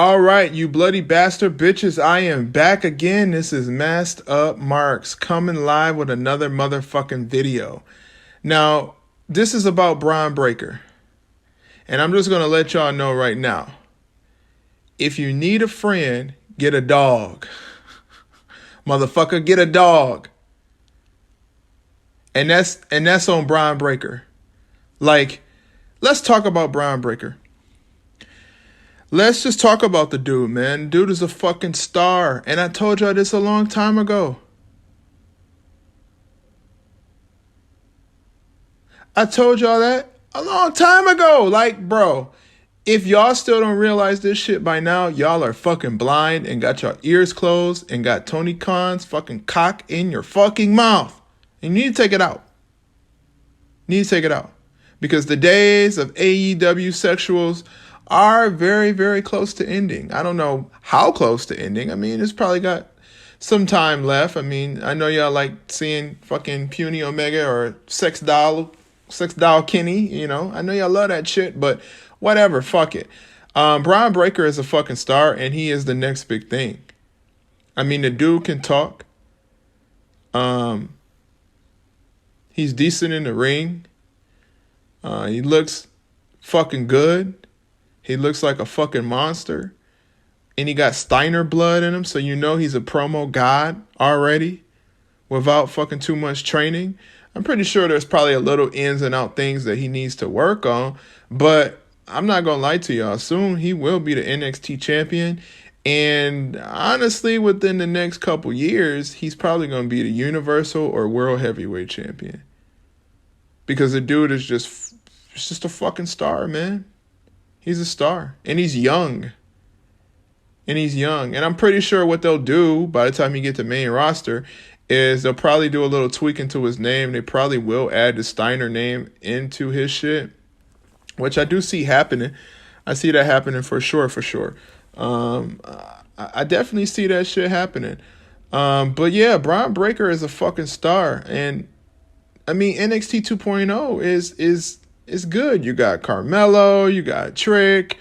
All right, you bloody bastard bitches, I am back again. This is Masked Up Marks coming live with another motherfucking video. Now, this is about Bron Breakker. And I'm just going to let y'all know right now. If you need a friend, get a dog. Motherfucker, get a dog. And that's on Bron Breakker. Like, let's talk about Bron Breakker. Let's just talk about the dude, man. Dude is a fucking star. And I told y'all this a long time ago. I told y'all that a long time ago. Like, bro, if y'all still don't realize this shit by now, y'all are fucking blind and got your ears closed and got Tony Khan's fucking cock in your fucking mouth. And you need to take it out. You need to take it out. Because the days of AEWSEXUALS are very, very close to ending. I don't know how close to ending. I mean, it's probably got some time left. I mean, I know y'all like seeing fucking Puny Omega or Sex Doll Kenny, you know. I know y'all love that shit, but whatever, fuck it. Bron Breakker is a fucking star, and he is the next big thing. I mean, the dude can talk. He's decent in the ring. He looks fucking good. He looks like a fucking monster. And he got Steiner blood in him, so you know he's a promo god already without fucking too much training. I'm pretty sure there's probably a little ins and out things that he needs to work on, but I'm not going to lie to y'all. Soon he will be the NXT champion. And honestly, within the next couple years, he's probably going to be the Universal or World Heavyweight champion. Because the dude is just a fucking star, man. He's a star. And he's young. And I'm pretty sure what they'll do by the time you get to main roster is they'll probably do a little tweak into his name. They probably will add the Steiner name into his shit, which I do see happening. I see that happening for sure. I definitely see that shit happening. But yeah, Bron Breakker is a fucking star. And I mean, NXT 2.0 is good. You got Carmelo, you got Trick,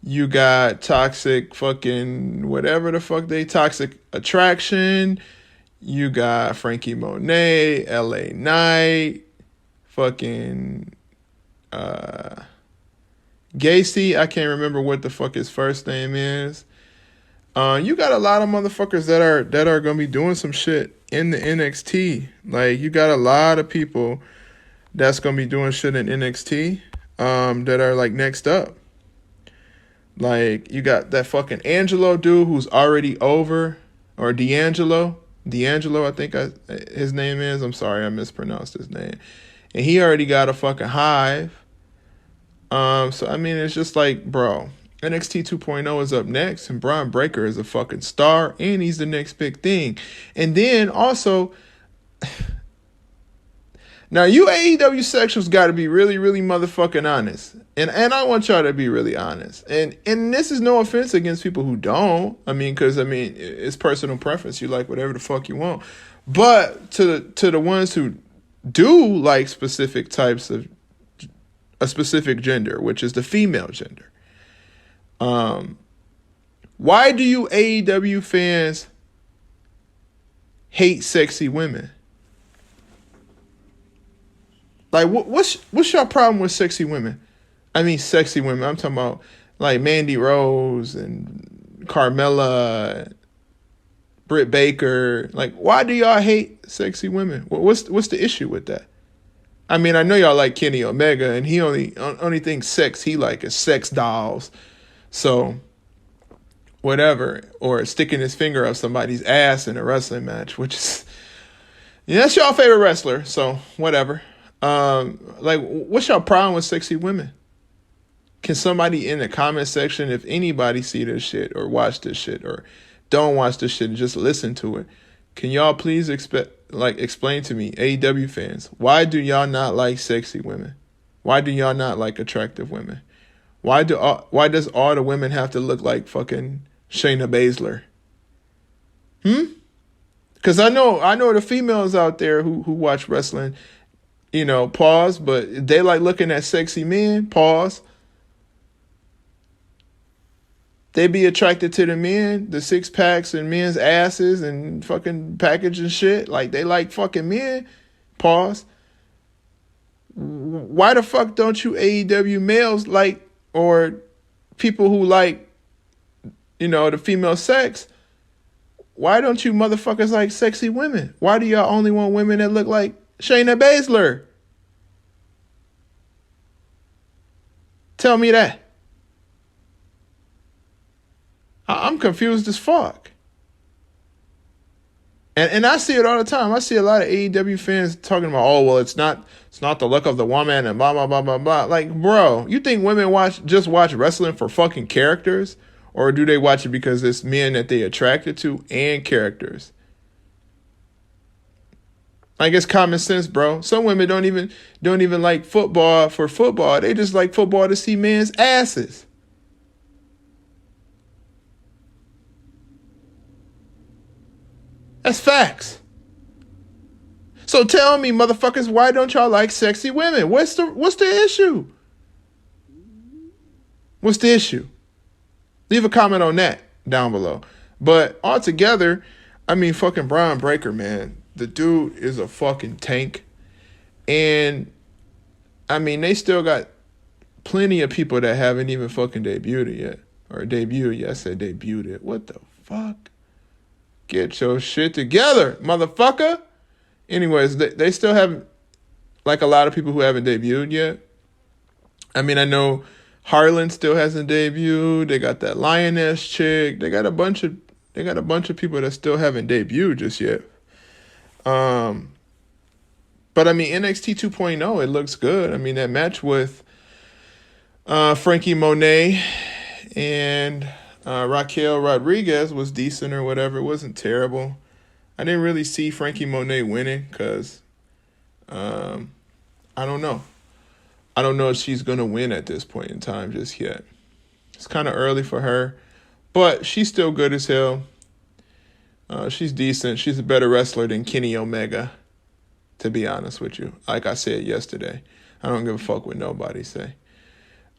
you got Toxic fucking whatever the fuck Toxic Attraction, you got Frankie Monet, LA Knight, fucking Gacy, I can't remember what the fuck his first name is. You got a lot of motherfuckers that are gonna be doing some shit in the NXT. Like, you got a lot of people that's gonna be doing shit in NXT that are like next up. Like, you got that fucking Angelo dude who's already over, or D'Angelo, I think his name is. I'm sorry, I mispronounced his name. And he already got a fucking Hive. So I mean, it's just like, bro, NXT 2.0 is up next, and Bron Breakker is a fucking star, and he's the next big thing. And then also, now you AEWSexuals got to be really, really motherfucking honest. And I want y'all to be really honest. And this is no offense against people who don't. I mean, because, I mean, it's personal preference. You like whatever the fuck you want. But to the ones who do like specific types of a specific gender, which is the female gender. Why do you AEW fans hate sexy women? Like, what's your problem with sexy women? I mean, sexy women. I'm talking about like Mandy Rose and Carmella, Britt Baker. Like, why do y'all hate sexy women? What's the issue with that? I mean, I know y'all like Kenny Omega, and he only thinks sex he like is sex dolls. So, whatever. Or sticking his finger up somebody's ass in a wrestling match, which is, yeah, that's y'all favorite wrestler. So, whatever. Like, what's your problem with sexy women? Can somebody in the comment section, if anybody see this shit or watch this shit or don't watch this shit and just listen to it, can y'all please explain to me, AEW fans, why do y'all not like sexy women? Why do y'all not like attractive women? Why does all the women have to look like fucking Shayna Baszler? Because I know the females out there who watch wrestling, you know, pause, but they like looking at sexy men, pause. They be attracted to the men, the six packs and men's asses and fucking package and shit. Like, they like fucking men. Pause. Why the fuck don't you AEW males like, or people who like, you know, the female sex, why don't you motherfuckers like sexy women? Why do y'all only want women that look like Shayna Baszler? Tell me that. I'm confused as fuck. And I see it all the time. I see a lot of AEW fans talking about, oh, well, it's not the look of the woman and blah, blah, blah, blah, blah. Like, bro, you think women just watch wrestling for fucking characters? Or do they watch it because it's men that they attracted to and characters? Like, it's common sense, bro. Some women don't even like football for football. They just like football to see men's asses. That's facts. So tell me, motherfuckers, why don't y'all like sexy women? What's the issue? What's the issue? Leave a comment on that down below. But altogether, I mean, fucking Bron Breakker, man. The dude is a fucking tank. And, I mean, they still got plenty of people that haven't even fucking debuted yet. Or debuted yet. I said debuted. What the fuck? Get your shit together, motherfucker. Anyways, they still have, like, a lot of people who haven't debuted yet. I mean, I know Harlan still hasn't debuted. They got that Lioness chick. They got a bunch of people that still haven't debuted just yet. But I mean, NXT 2.0, it looks good. I mean, that match with Frankie Monet and Raquel Rodriguez was decent or whatever. It wasn't terrible. I didn't really see Frankie Monet winning because I don't know. I don't know if she's going to win at this point in time just yet. It's kind of early for her, but she's still good as hell. She's decent. She's a better wrestler than Kenny Omega, to be honest with you. Like I said yesterday, I don't give a fuck what nobody say.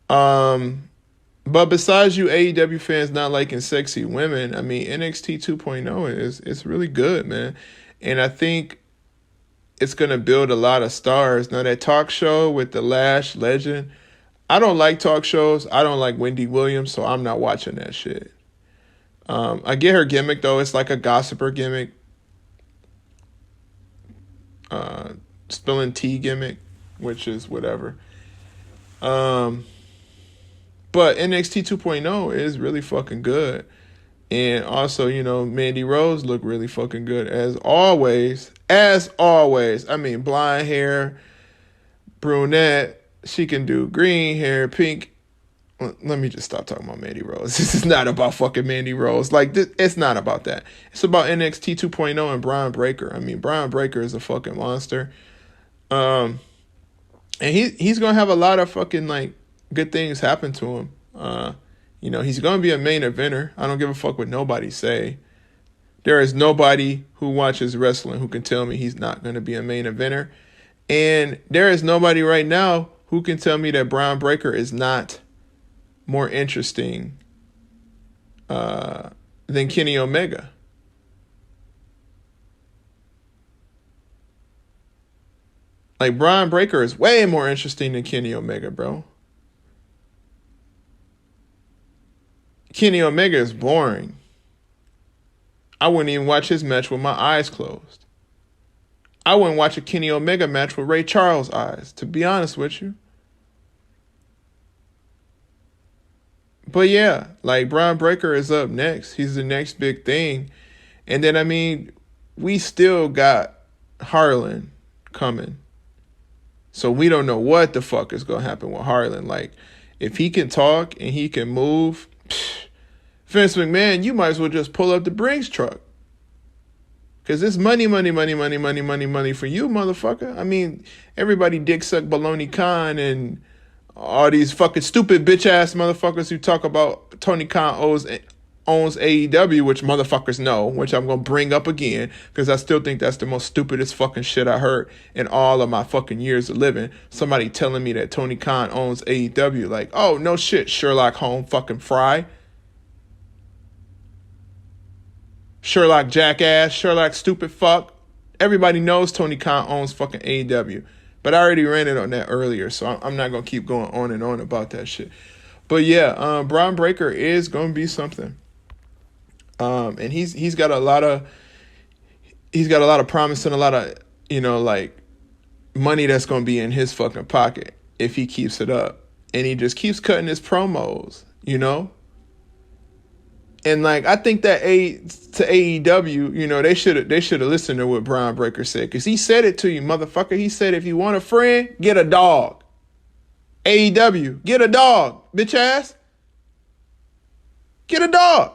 But besides you AEW fans not liking sexy women, I mean, NXT 2.0 is really good, man. And I think it's going to build a lot of stars. Now, that talk show with the Lash legend, I don't like talk shows. I don't like Wendy Williams, so I'm not watching that shit. I get her gimmick, though. It's like a gossiper gimmick. Spilling tea gimmick, which is whatever. But NXT 2.0 is really fucking good. And also, you know, Mandy Rose looked really fucking good as always. As always. I mean, blonde hair, brunette. She can do green hair, pink. Let me just stop talking about Mandy Rose. This is not about fucking Mandy Rose. Like, it's not about that. It's about NXT 2.0 and Bron Breakker. I mean, Bron Breakker is a fucking monster. And he's going to have a lot of fucking, like, good things happen to him. You know, he's going to be a main eventer. I don't give a fuck what nobody say. There is nobody who watches wrestling who can tell me he's not going to be a main eventer. And there is nobody right now who can tell me that Bron Breakker is not more interesting than Kenny Omega. Like, Bron Breakker is way more interesting than Kenny Omega, bro. Kenny Omega is boring. I wouldn't even watch his match with my eyes closed. I wouldn't watch a Kenny Omega match with Ray Charles' eyes, to be honest with you. But yeah, like, Bron Breakker is up next. He's the next big thing. And then, I mean, we still got Harlan coming. So we don't know what the fuck is going to happen with Harlan. Like, if he can talk and he can move, Vince McMahon, you might as well just pull up the Brinks truck. Because it's money for you, motherfucker. I mean, everybody dick suck Baloney Khan and all these fucking stupid bitch-ass motherfuckers who talk about Tony Khan owns AEW, which motherfuckers know, which I'm going to bring up again, because I still think that's the most stupidest fucking shit I heard in all of my fucking years of living. Somebody telling me that Tony Khan owns AEW. Like, oh, no shit, Sherlock Holmes fucking Fry. Sherlock jackass, Sherlock stupid fuck. Everybody knows Tony Khan owns fucking AEW. But I already ran it on that earlier, so I'm not going to keep going on and on about that shit. But yeah, Bron Breakker is going to be something. And he's got a lot of promise and a lot of, like money that's going to be in his fucking pocket if he keeps it up. And he just keeps cutting his promos, And like I think that to AEW, they should have listened to what Bron Breakker said, because he said it to you, motherfucker. He said, if you want a friend, get a dog. AEW, get a dog, bitch ass. Get a dog.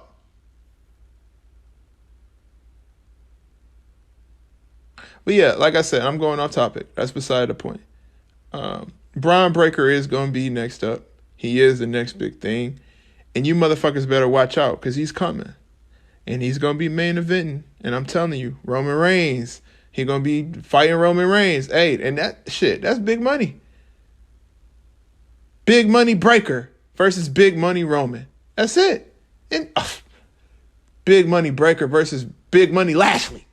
But yeah, like I said, I'm going off topic. That's beside the point. Bron Breakker is going to be next up. He is the next big thing. And you motherfuckers better watch out, because he's coming. And he's going to be main eventing. And I'm telling you, Roman Reigns, he's going to be fighting Roman Reigns. Hey, and that's big money. Big money Breakker versus big money Roman. That's it. And big money Breakker versus big money Lashley.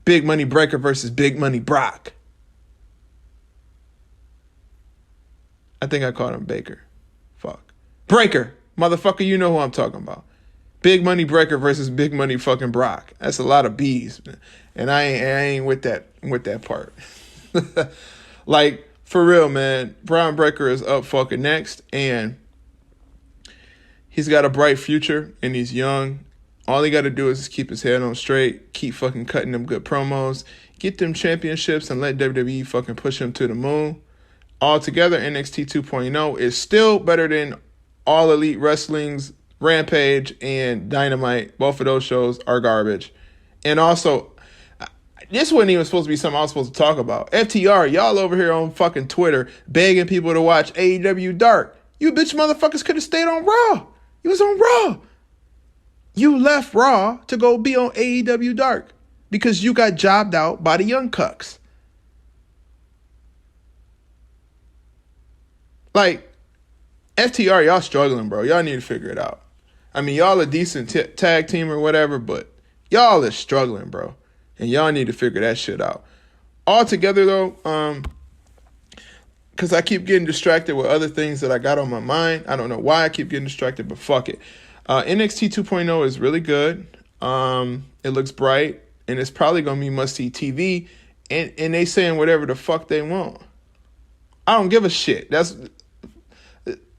Big money Breakker versus big money Brock. I think I called him Baker. Fuck. Breakker. Motherfucker, you know who I'm talking about. Big money Breakker versus big money fucking Brock. That's a lot of B's. And I ain't with that part. Like, for real, man. Bron Breakker is up fucking next. And he's got a bright future. And he's young. All he got to do is just keep his head on straight. Keep fucking cutting them good promos. Get them championships and let WWE fucking push him to the moon. Altogether, NXT 2.0 is still better than All Elite Wrestling's Rampage and Dynamite. Both of those shows are garbage. And also, this wasn't even supposed to be something I was supposed to talk about. FTR, y'all over here on fucking Twitter begging people to watch AEW Dark. You bitch motherfuckers could have stayed on Raw. You was on Raw. You left Raw to go be on AEW Dark because you got jobbed out by the Young Cucks. Like, FTR, y'all struggling, bro. Y'all need to figure it out. I mean, y'all a decent tag team or whatever, but y'all is struggling, bro. And y'all need to figure that shit out. Altogether, though, because I keep getting distracted with other things that I got on my mind. I don't know why I keep getting distracted, but fuck it. NXT 2.0 is really good. It looks bright, and it's probably going to be must-see TV, and they saying whatever the fuck they want. I don't give a shit.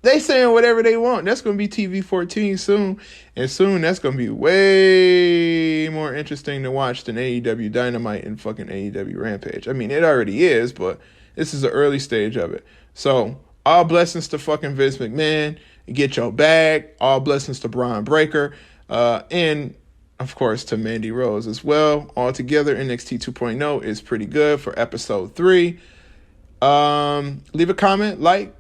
They saying whatever they want. That's going to be TV 14 soon. And soon that's going to be way more interesting to watch than AEW Dynamite and fucking AEW Rampage. I mean, it already is, but this is the early stage of it. So, all blessings to fucking Vince McMahon. Get your bag. All blessings to Bron Breakker. And, of course, to Mandy Rose as well. Altogether, NXT 2.0 is pretty good for episode 3. Leave a comment, like,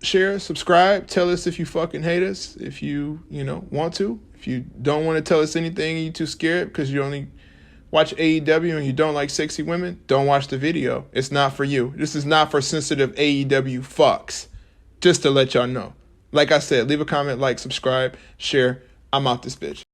share, subscribe. Tell us if you fucking hate us, if you want to. If you don't want to tell us anything, you're too scared because you only watch AEW and you don't like sexy women, don't watch the video. It's not for you. This is not for sensitive AEW fucks. Just to let y'all know. Like I said, leave a comment, like, subscribe, share. I'm out this bitch.